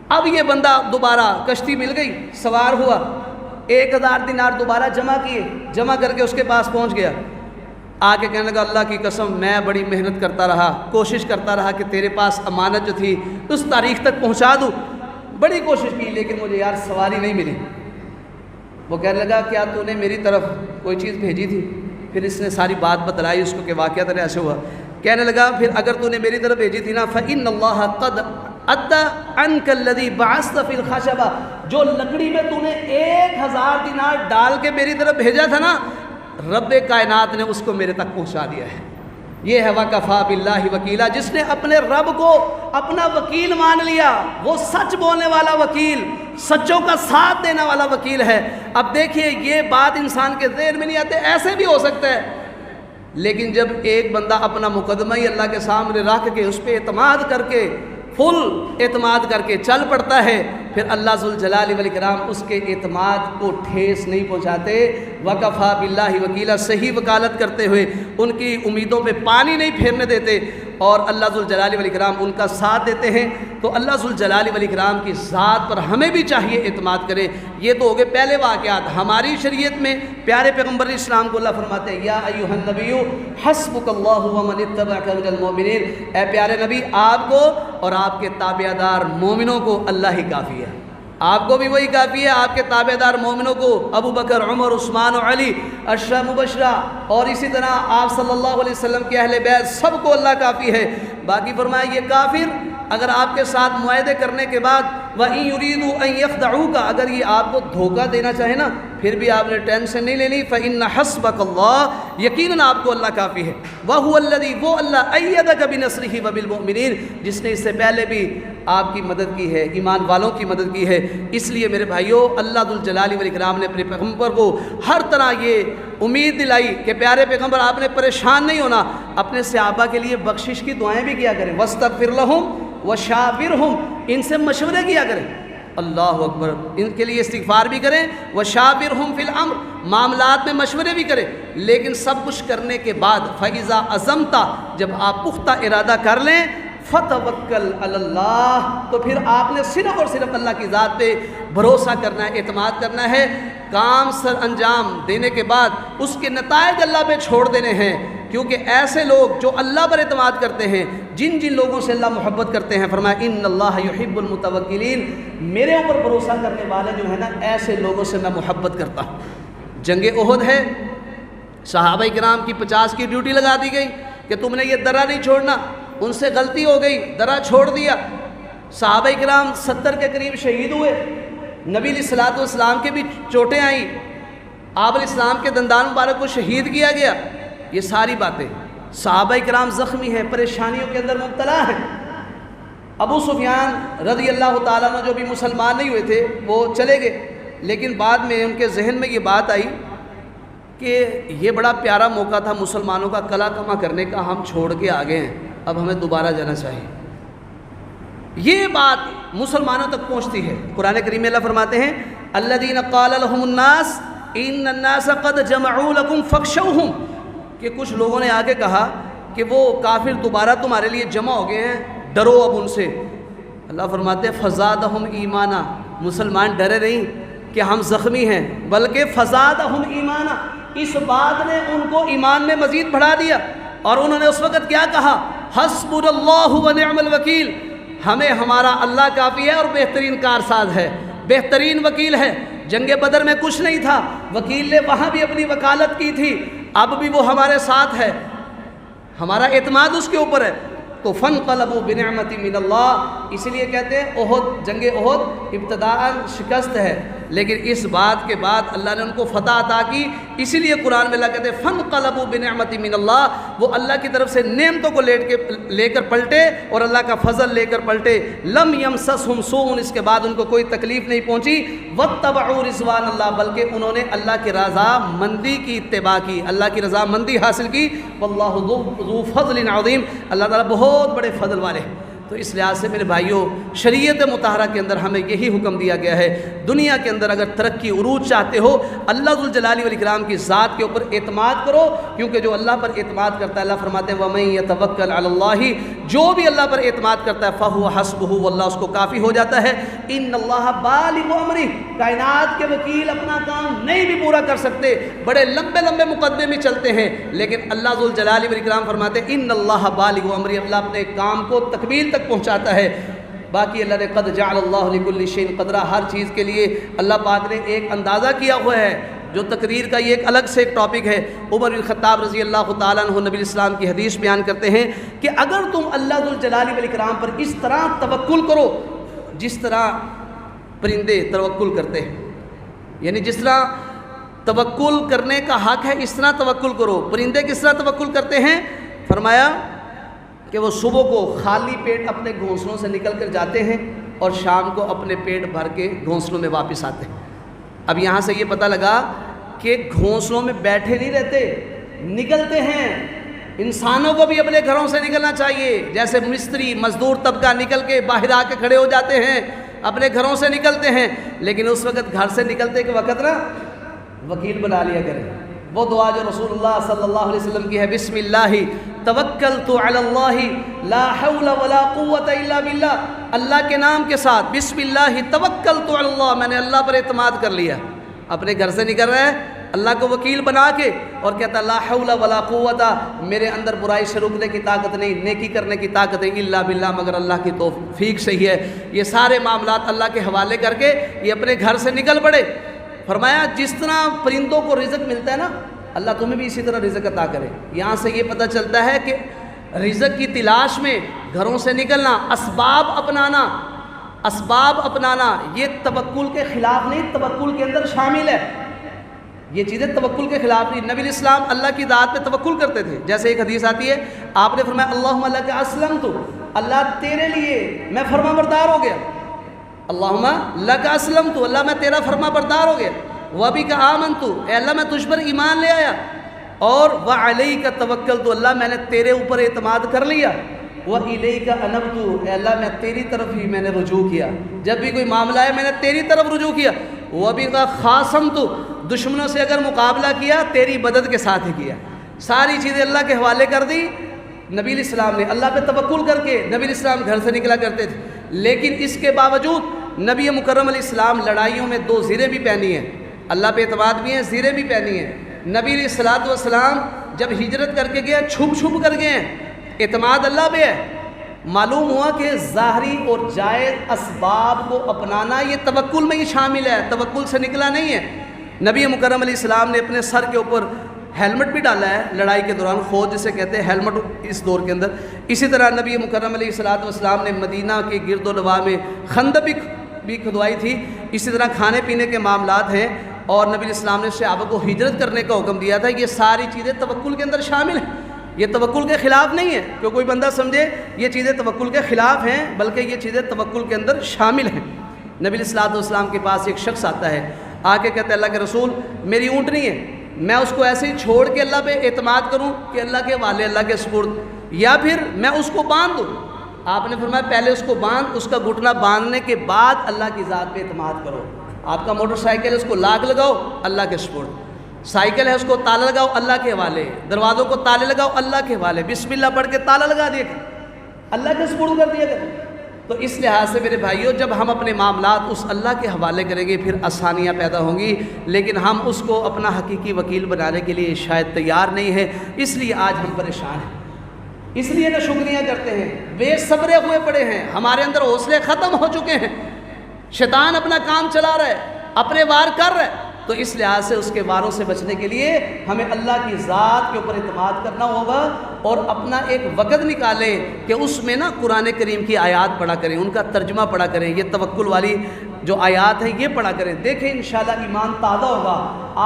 اب یہ بندہ دوبارہ کشتی مل گئی, سوار ہوا, 1000 دینار دوبارہ جمع کیے, جمع کر کے اس کے پاس پہنچ گیا. آ کے کہنے لگا اللہ کی قسم میں بڑی محنت کرتا رہا, کوشش کرتا رہا کہ تیرے پاس امانت جو تھی اس تاریخ تک پہنچا دوں, بڑی کوشش کی, لیکن مجھے یار سواری نہیں ملی. وہ کہنے لگا کیا تو نے میری طرف کوئی چیز بھیجی تھی؟ پھر اس نے ساری بات بتلائی اس کو کہ واقعہ ترے ایسے ہوا. کہنے لگا پھر اگر تو نے میری طرف بھیجی تھی نا, فَإِنَّ اللَّهَ قَدْ أَدَّى عَنْكَ الَّذِي بَعَثْتَ فِي الْخَشَبَةِ, جو لکڑی میں تو نے 1000 دینار ڈال کے میری طرف بھیجا تھا نا, رب کائنات نے اس کو میرے تک پہنچا دیا ہے. یہ ہے وَكَفَى بِاللَّهِ وَكِيلًا, جس نے اپنے رب کو اپنا وکیل مان لیا, وہ سچ بولنے والا وکیل, سچوں کا ساتھ دینے والا وکیل ہے. اب دیکھیے یہ بات انسان کے ذہن میں نہیں آتے, ایسے بھی ہو سکتا ہے, لیکن جب ایک بندہ اپنا مقدمہ ہی اللہ کے سامنے رکھ کے اس پہ اعتماد کر کے, فل اعتماد کر کے چل پڑتا ہے, پھر اللہ ذوالجلال والاکرام اس کے اعتماد کو ٹھیس نہیں پہنچاتے. وَكَفَى بِاللَّهِ وَكِيلًا, صحیح وکالت کرتے ہوئے ان کی امیدوں پہ پانی نہیں پھیرنے دیتے, اور اللہ ذوالجلال والاکرام ان کا ساتھ دیتے ہیں. تو اللہ ذوالجلال والاکرام کی ذات پر ہمیں بھی چاہیے اعتماد کریں. یہ تو ہو گئے پہلے واقعات. ہماری شریعت میں پیارے پیغمبر اسلام کو اللہ فرماتے ہیں یا ایھا النبی حسبک اللہ ومن اتبعک من المؤمنین, اے پیارے نبی آپ کو اور آپ کے تابعدار مومنوں کو اللہ ہی کافی ہے. آپ کو بھی وہی کافی ہے، آپ کے تابع دار مومنوں کو ابو بکر، عمر، عثمان و علی، عشرہ مبشرہ، اور اسی طرح آپ صلی اللہ علیہ وسلم کے اہل بیت، سب کو اللہ کافی ہے۔ باقی فرمایا یہ کافر اگر آپ کے ساتھ معاہدے کرنے کے بعد وَإِن يُرِيدُوا أَن يَخْدَعُوكَ، اگر یہ آپ کو دھوکہ دینا چاہے نا، پھر بھی آپ نے ٹینشن نہیں لینی، فَإِنَّ حَسْبَكَ اللَّهُ، یقیناً آپ کو اللہ کافی ہے، وَهُوَ الَّذِي، وہ اللہ، أَيَّدَكَ بِنَصْرِهِ وَبِالْمُؤْمِنِينَ، جس نے اس سے پہلے بھی آپ کی مدد کی ہے، ایمان والوں کی مدد کی ہے۔ اس لیے میرے بھائیوں، اللہ ذوالجلال والاکرام نے اپنے پیغمبر کو ہر طرح یہ امید دلائی کہ پیارے پیغمبر آپ نے پریشان نہیں ہونا، اپنے صحابہ کے لیے بخشش کی دعائیں بھی کیا کریں، وَاسْتَغْفِرْ لَهُمْ وَشَاوِرْهُمْ، ان سے مشورے کیا کریں، اللہ اکبر، ان کے لیے استغفار بھی کریں، وَشَاوِرْهُمْ فِي الْأَمْرِ، معاملات میں مشورے بھی کریں، لیکن سب کچھ کرنے کے بعد فَإِذَا عَزَمْتَ، جب آپ پختہ ارادہ کر لیں، فَتَوَكَّلْ عَلَى اللَّهِ، تو پھر آپ نے صرف اور صرف اللہ کی ذات پہ بھروسہ کرنا ہے، اعتماد کرنا ہے، کام سر انجام دینے کے بعد اس کے نتائج اللہ پہ چھوڑ دینے ہیں، کیونکہ ایسے لوگ جو اللہ پر اعتماد کرتے ہیں، جن جن لوگوں سے اللہ محبت کرتے ہیں، فرمایا ان اللہ یحب المتوکلین، میرے اوپر بھروسہ کرنے والے جو ہیں نا، ایسے لوگوں سے میں محبت کرتا ہوں۔ جنگ احد ہے، صحابہ کرام کی 50 کی ڈیوٹی لگا دی گئی کہ تم نے یہ درہ نہیں چھوڑنا، ان سے غلطی ہو گئی، درہ چھوڑ دیا، صحابہ کرام 70 کے قریب شہید ہوئے، نبی علیہ الصلوۃ والسلام کے بھی چوٹیں آئیں، آپ علیہ السلام کے دندان مبارک کو شہید کیا گیا، یہ ساری باتیں، صحابہ کرام زخمی ہیں، پریشانیوں کے اندر مبتلا ہیں۔ ابو سفیان رضی اللہ تعالیٰ عنہ جو بھی مسلمان نہیں ہوئے تھے وہ چلے گئے، لیکن بعد میں ان کے ذہن میں یہ بات آئی کہ یہ بڑا پیارا موقع تھا مسلمانوں کا کلا کما کرنے کا، ہم چھوڑ کے آگے ہیں، اب ہمیں دوبارہ جانا چاہیے۔ یہ بات مسلمانوں تک پہنچتی ہے۔ قرآن کریم میں اللہ فرماتے ہیں الذین قال لهم الناس ان الناس قد جمعوا لكم فاخشوهم، کہ کچھ لوگوں نے آگے کہا کہ وہ کافر دوبارہ تمہارے لیے جمع ہو گئے ہیں، ڈرو اب ان سے۔ اللہ فرماتے ہیں فزادہم ایمانا، مسلمان ڈرے نہیں کہ ہم زخمی ہیں، بلکہ فزادہم ایمانا، اس بات نے ان کو ایمان میں مزید بڑھا دیا، اور انہوں نے اس وقت کیا کہا، حسبنا اللہ ونعم الوکیل، ہمیں ہمارا اللہ کافی ہے اور بہترین کارساز ہے، بہترین وکیل ہے۔ جنگ بدر میں کچھ نہیں تھا، وکیل نے وہاں بھی اپنی وکالت کی تھی، اب بھی وہ ہمارے ساتھ ہے، ہمارا اعتماد اس کے اوپر ہے۔ تو فانقلبوا بنعمت من اللہ، اس لیے کہتے ہیں احد، جنگ احد ابتداء شکست ہے، لیکن اس بات کے بعد اللہ نے ان کو فتح عطا کی، اسی لیے قرآن میں اللہ کہتے ہیں فانقلبوا بنعمت من اللہ، وہ اللہ کی طرف سے نعمتوں کو لے کر پلٹے اور اللہ کا فضل لے کر پلٹے۔ لم یمسسہم سوء، اس کے بعد ان کو کوئی تکلیف نہیں پہنچی، واتبعوا رضوان اللہ، بلکہ انہوں نے اللہ کی رضا مندی کی اتباع کی، اللہ کی رضا مندی حاصل کی۔ واللہ ذو فضل عظیم، اللہ تعالیٰ بہت بڑے فضل والے ہیں۔ تو اس لحاظ سے میرے بھائیوں، شریعت مطہرہ کے اندر ہمیں یہی حکم دیا گیا ہے، دنیا کے اندر اگر ترقی عروج چاہتے ہو، اللہ ذوالجلال والاکرام کی ذات کے اوپر اعتماد کرو، کیونکہ جو اللہ پر اعتماد کرتا ہے، اللہ فرماتے ہیں وَمَن يَتَوَكَّلْ عَلَى اللَّهِ، جو بھی اللہ پر اعتماد کرتا ہے فَهُوَ حَسْبُهُ، واللہ اس کو کافی ہو جاتا ہے۔ ان اللہ بالغ امرہ، کائنات کے وکیل اپنا کام نہیں بھی پورا کر سکتے، بڑے لمبے لمبے مقدمے میں چلتے ہیں، لیکن اللہ ذوالجلال والاکرام فرماتے ہیں ان اللہ بالغ امرہ، اللہ اپنے کام کو تکمیل تک پہنچاتا ہے۔ باقی اللہ نے قد جعل اللہ لکل شیء قدرہ، ہر چیز کے لیے اللہ پاک نے ایک اندازہ کیا ہوا ہے، جو تقریر کا یہ ایک الگ سے ایک ٹاپک ہے۔ عمر بن خطاب رضی اللہ تعالیٰ عنہ نبی اسلام کی حدیث بیان کرتے ہیں کہ اگر تم اللہ ذوالجلال والاکرام پر اس طرح توکل کرو جس طرح پرندے توکل کرتے ہیں، یعنی جس طرح توکل کرنے کا حق ہے اس طرح توکل کرو۔ پرندے کس طرح توکل کرتے ہیں؟ فرمایا کہ وہ صبح کو خالی پیٹ اپنے گھونسلوں سے نکل کر جاتے ہیں اور شام کو اپنے پیٹ بھر کے گھونسلوں میں واپس آتے ہیں۔ اب یہاں سے یہ پتہ لگا کہ گھونسلوں میں بیٹھے نہیں رہتے، نکلتے ہیں۔ انسانوں کو بھی اپنے گھروں سے نکلنا چاہیے، جیسے مستری مزدور طبقہ نکل کے باہر آ کے کھڑے ہو جاتے ہیں، اپنے گھروں سے نکلتے ہیں، لیکن اس وقت گھر سے نکلتے کے وقت نا وکیل بنا لیا کریں۔ وہ دعا جو رسول اللہ صلی اللہ علیہ وسلم کی ہے، بسم اللہ توکلت علی اللہ لا حول ولا قوت الا باللہ، اللہ کے نام کے ساتھ بسم اللہ توکلت علی اللہ، میں نے اللہ پر اعتماد کر لیا۔ اپنے گھر سے نکل رہا ہے، اللہ کو وکیل بنا کے اور کہتا لا حول ولا قوت، میرے اندر برائی سے رکنے کی طاقت نہیں، نیکی کرنے کی طاقت نہیں، الا باللہ، مگر اللہ کی توفیق سے ہی ہے۔ یہ سارے معاملات اللہ کے حوالے کر کے یہ اپنے گھر سے نکل پڑے۔ فرمایا جس طرح پرندوں کو رزق ملتا ہے نا، اللہ تمہیں بھی اسی طرح رزق عطا کرے۔ یہاں سے یہ پتہ چلتا ہے کہ رزق کی تلاش میں گھروں سے نکلنا، اسباب اپنانا یہ توکل کے خلاف نہیں، توکل کے اندر شامل ہے۔ یہ چیزیں توکل کے خلاف نہیں۔ نبی الاسلام اللہ کی ذات پہ توکل کرتے تھے۔ جیسے ایک حدیث آتی ہے، آپ نے فرمایا اللہم لک اسلمت، اللہ تیرے لیے میں فرما بردار ہو گیا۔ اللہم لک اسلمت، اللہ میں تیرا فرما بردار ہو گیا۔ وبک آمنت، اے اللہ میں تجھ پر ایمان لے آیا۔ اور وعلیک توکلت، اللہ میں نے تیرے اوپر اعتماد کر لیا۔ وَإِلَيْكَ أَنَبْتُ، اے اللہ میں تیری طرف ہی میں نے رجوع کیا، جب بھی کوئی معاملہ ہے میں نے تیری طرف رجوع کیا۔ وَبِكَ خَاصَمْتُ، دشمنوں سے اگر مقابلہ کیا تیری مدد کے ساتھ ہی کیا۔ ساری چیزیں اللہ کے حوالے کر دی۔ نبی علیہ السلام نے اللہ پہ توکل کر کے نبی علیہ السلام گھر سے نکلا کرتے تھے، لیکن اس کے باوجود نبی مکرم علیہ السلام لڑائیوں میں 2 زیریں بھی پہنی ہیں، اللہ پہ اعتماد بھی ہیں، زیریں بھی پہنی ہیں۔ نبی علیہ السلام جب ہجرت کر کے گئے چھپ کر گئے ہیں، اعتماد اللہ پہ ہے۔ معلوم ہوا کہ ظاہری اور جائز اسباب کو اپنانا یہ توکل میں ہی شامل ہے، توکل سے نکلا نہیں ہے۔ نبی مکرم علیہ السلام نے اپنے سر کے اوپر ہیلمٹ بھی ڈالا ہے لڑائی کے دوران، خوج جسے کہتے ہیں ہیلمٹ اس دور کے اندر۔ اسی طرح نبی مکرم علیہ السلام نے مدینہ کے گرد و نواح میں خندق بھی کھدوائی تھی۔ اسی طرح کھانے پینے کے معاملات ہیں، اور نبی علیہ السلام نے صحابہ کو ہجرت کرنے کا حکم دیا تھا۔ یہ ساری چیزیں توکل کے اندر شامل ہیں، یہ توکل کے خلاف نہیں ہے کہ کوئی بندہ سمجھے یہ چیزیں توکل کے خلاف ہیں، بلکہ یہ چیزیں توکل کے اندر شامل ہیں۔ نبی علیہ السلام کے پاس ایک شخص آتا ہے، آ کے کہتا ہے اللہ کے رسول میری اونٹنی ہے، میں اس کو ایسے ہی چھوڑ کے اللہ پہ اعتماد کروں کہ اللہ کے حوالے، اللہ کے سپرد، یا پھر میں اس کو باندھ دوں؟ آپ نے فرمایا پہلے اس کو باندھ، اس کا گھٹنا باندھنے کے بعد اللہ کی ذات پہ اعتماد کرو۔ آپ کا موٹر سائیکل ہے اس کو لاک لگاؤ اللہ کے سپرد، سائیکل ہے اس کو تالا لگاؤ اللہ کے حوالے، دروازوں کو تالے لگاؤ اللہ کے حوالے، بسم اللہ پڑھ کے تالا لگا دیا کر، اللہ کے سپرد کر دیا کر۔ تو اس لحاظ سے میرے بھائیوں جب ہم اپنے معاملات اس اللہ کے حوالے کریں گے پھر آسانیاں پیدا ہوں گی، لیکن ہم اس کو اپنا حقیقی وکیل بنانے کے لیے شاید تیار نہیں ہے، اس لیے آج ہم پریشان ہیں، اس لیے نہ شکریہ کرتے ہیں، بے صبرے ہوئے پڑے ہیں، ہمارے اندر حوصلے ختم ہو چکے ہیں، شیطان اپنا کام چلا رہا ہے، اپنے وار کر رہا ہے۔ تو اس لحاظ سے اس کے واروں سے بچنے کے لیے ہمیں اللہ کی ذات کے اوپر اعتماد کرنا ہوگا، اور اپنا ایک وقت نکالیں کہ اس میں نا قرآن کریم کی آیات پڑھا کریں، ان کا ترجمہ پڑھا کریں، یہ توکل والی جو آیات ہیں یہ پڑھا کریں۔ دیکھیں انشاءاللہ ایمان تازہ ہوگا،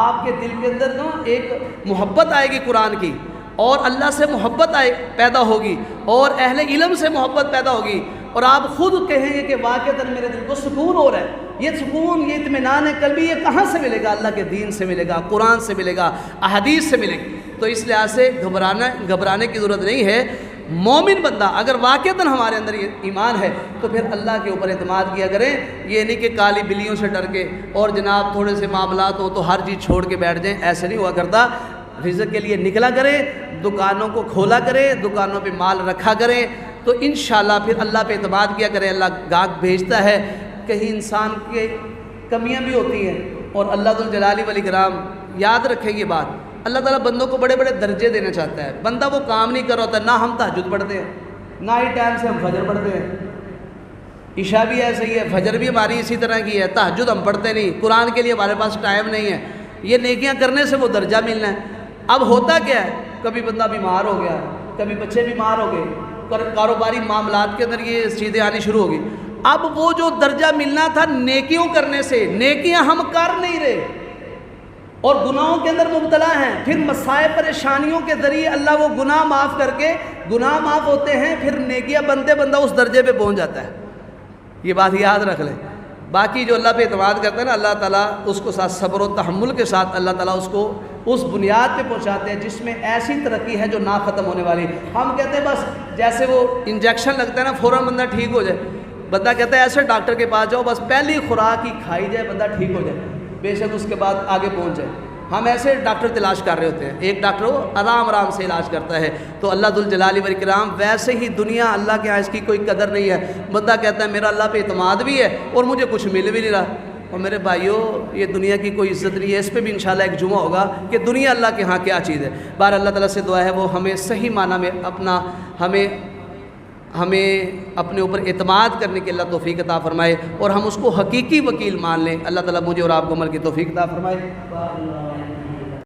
آپ کے دل کے اندر نا ایک محبت آئے گی قرآن کی، اور اللہ سے محبت پیدا ہوگی، اور اہل علم سے محبت پیدا ہوگی، اور آپ خود کہیں گے کہ واقعتاً میرے دل کو سکون ہو رہا ہے۔ یہ سکون، یہ اطمینان قلبی یہ کہاں سے ملے گا؟ اللہ کے دین سے ملے گا، قرآن سے ملے گا، احادیث سے ملے گا۔ تو اس لحاظ سے گھبرانے کی ضرورت نہیں ہے۔ مومن بندہ اگر واقعتاً ہمارے اندر یہ ایمان ہے تو پھر اللہ کے اوپر اعتماد کیا کریں، یہ نہیں کہ کالی بلیوں سے ڈر کے اور جناب تھوڑے سے معاملات ہو تو ہر چیز چھوڑ کے بیٹھ جائیں، ایسے نہیں ہوا کرتا۔ رزق کے لیے نکلا کریں، دکانوں کو کھولا کریں، دکانوں پہ مال رکھا کریں، تو انشاءاللہ پھر اللہ پہ اعتماد کیا کریں، اللہ گاہک بھیجتا ہے۔ کہیں انسان کی کمیاں بھی ہوتی ہیں، اور اللہ ذو الجلال والاکرام، یاد رکھیں یہ بات، اللہ تعالیٰ بندوں کو بڑے بڑے درجے دینا چاہتا ہے۔ بندہ وہ کام نہیں کر رہا ہوتا، نہ ہم تہجد پڑھتے ہیں، نہ ہی ٹائم سے ہم فجر پڑھتے ہیں، عشاء بھی ایسے ہی ہے، فجر بھی ہماری اسی طرح کی ہے، تہجد ہم پڑھتے نہیں، قرآن کے لیے ہمارے پاس ٹائم نہیں ہے۔ یہ نیکیاں کرنے سے وہ درجہ ملنا ہے۔ اب ہوتا کیا ہے، کبھی بندہ بیمار ہو گیا، کبھی بچے بیمار ہو گئے، کاروباری معاملات کے اندر یہ چیزیں آنی شروع ہو گئی۔ اب وہ جو درجہ ملنا تھا نیکیوں کرنے سے، نیکیاں ہم کر نہیں رہے اور گناہوں کے اندر مبتلا ہیں، پھر مسائل پریشانیوں کے ذریعے اللہ وہ گناہ معاف کر کے، گناہ معاف ہوتے ہیں، پھر نیکیاں بنتے بندہ اس درجے پہ پہنچ جاتا ہے۔ یہ بات یاد رکھ لیں۔ باقی جو اللہ پہ اعتماد کرتا ہے نا، اللہ تعالیٰ اس کو ساتھ صبر و تحمل کے ساتھ اللہ تعالیٰ اس کو اس بنیاد پہ پہنچاتے ہیں جس میں ایسی ترقی ہے جو نہ ختم ہونے والی۔ ہم کہتے ہیں بس جیسے وہ انجیکشن لگتا ہے نا فوراً بندہ ٹھیک ہو جائے، بندہ کہتا ہے ایسے ڈاکٹر کے پاس جاؤ بس پہلی خوراک ہی کھائی جائے بندہ ٹھیک ہو جائے، بے شک اس کے بعد آگے پہنچ جائے۔ ہم ایسے ڈاکٹر تلاش کر رہے ہوتے ہیں، ایک ڈاکٹر وہ آرام آرام سے علاج کرتا ہے۔ تو اللہ ذو الجلال والاکرام ویسے ہی دنیا اللہ کے ہاں اس کی کوئی قدر نہیں ہے۔ بندہ کہتا ہے میرا اللہ پہ اعتماد بھی ہے اور مجھے کچھ مل بھی نہیں رہا، اور میرے بھائیوں یہ دنیا کی کوئی عزت نہیں ہے، اس پہ بھی انشاءاللہ ایک جمعہ ہوگا کہ دنیا اللہ کے ہاں کیا چیز ہے۔ بہر اللہ تعالیٰ سے دعا ہے وہ ہمیں صحیح معنی میں ہمیں اپنے اوپر اعتماد کرنے کی اللہ توفیق عطا فرمائے اور ہم اس کو حقیقی وکیل مان لیں۔ اللہ تعالیٰ مجھے اور آپ کو عمل کی توفیق عطا فرمائے۔